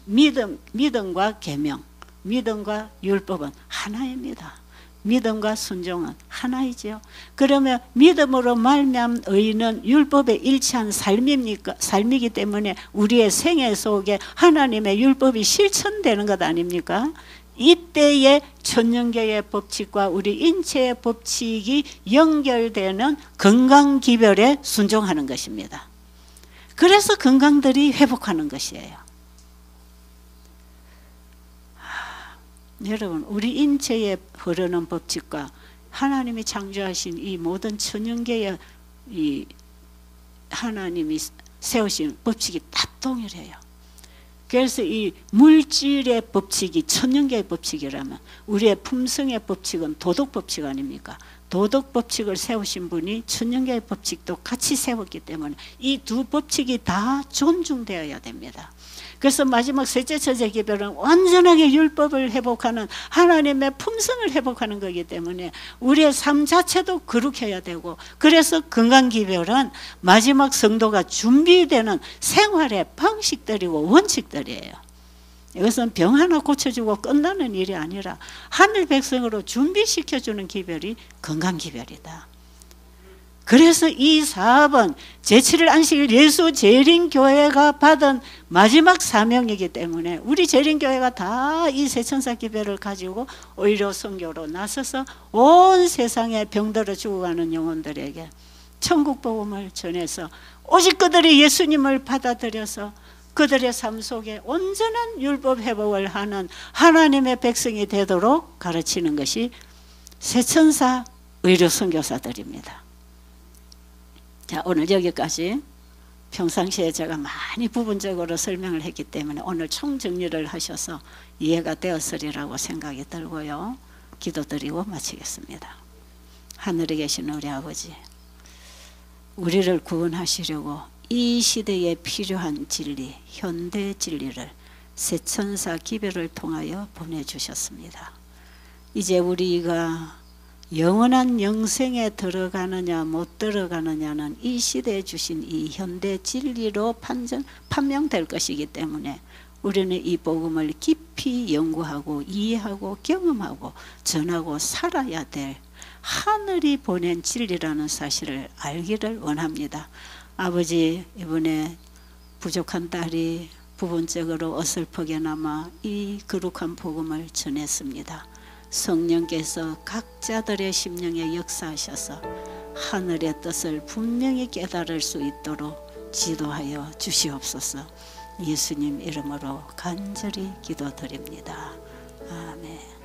믿음과 계명, 믿음과 율법은 하나입니다. 믿음과 순종은 하나이죠. 그러면 믿음으로 말미암은 의는 율법에 일치한 삶이기 때문에 우리의 생애 속에 하나님의 율법이 실천되는 것 아닙니까? 이때의 천년계의 법칙과 우리 인체의 법칙이 연결되는 건강기별에 순종하는 것입니다. 그래서 건강들이 회복하는 것이에요. 여러분 우리 인체에 흐르는 법칙과 하나님이 창조하신 이 모든 천년계의 이 하나님이 세우신 법칙이 다 동일해요. 그래서 이 물질의 법칙이 천년계의 법칙이라면 우리의 품성의 법칙은 도덕법칙 아닙니까? 도덕법칙을 세우신 분이 천년계의 법칙도 같이 세웠기 때문에 이 두 법칙이 다 존중되어야 됩니다. 그래서 마지막 셋째 처제 기별은 완전하게 율법을 회복하는 하나님의 품성을 회복하는 거기 때문에 우리의 삶 자체도 거룩해야 되고 그래서 건강기별은 마지막 성도가 준비되는 생활의 방식들이고 원칙들이에요. 이것은 병 하나 고쳐주고 끝나는 일이 아니라 하늘 백성으로 준비시켜주는 기별이 건강기별이다. 그래서 이 사업은 제7일 안식일 예수 재림교회가 받은 마지막 사명이기 때문에 우리 재림교회가 다 이 세천사 기별을 가지고 오히려 선교로 나서서 온 세상에 병들어 죽어가는 영혼들에게 천국 복음을 전해서 오직 그들이 예수님을 받아들여서 그들의 삶 속에 온전한 율법 회복을 하는 하나님의 백성이 되도록 가르치는 것이 세천사 의료 선교사들입니다. 자, 오늘 여기까지. 평상시에 제가 많이 부분적으로 설명을 했기 때문에 오늘 총정리를 하셔서 이해가 되었으리라고 생각이 들고요. 기도드리고 마치겠습니다. 하늘에 계신 우리 아버지, 우리를 구원하시려고 이 시대에 필요한 진리, 현대 진리를 세천사 기별을 통하여 보내주셨습니다. 이제 우리가 영원한 영생에 들어가느냐 못 들어가느냐는 이 시대에 주신 이 현대 진리로 판명될 것이기 때문에 우리는 이 복음을 깊이 연구하고 이해하고 경험하고 전하고 살아야 될 하늘이 보낸 진리라는 사실을 알기를 원합니다. 아버지, 이번에 부족한 딸이 부분적으로 어설프게나마 이 거룩한 복음을 전했습니다. 성령께서 각자들의 심령에 역사하셔서 하늘의 뜻을 분명히 깨달을 수 있도록 지도하여 주시옵소서. 예수님 이름으로 간절히 기도드립니다. 아멘.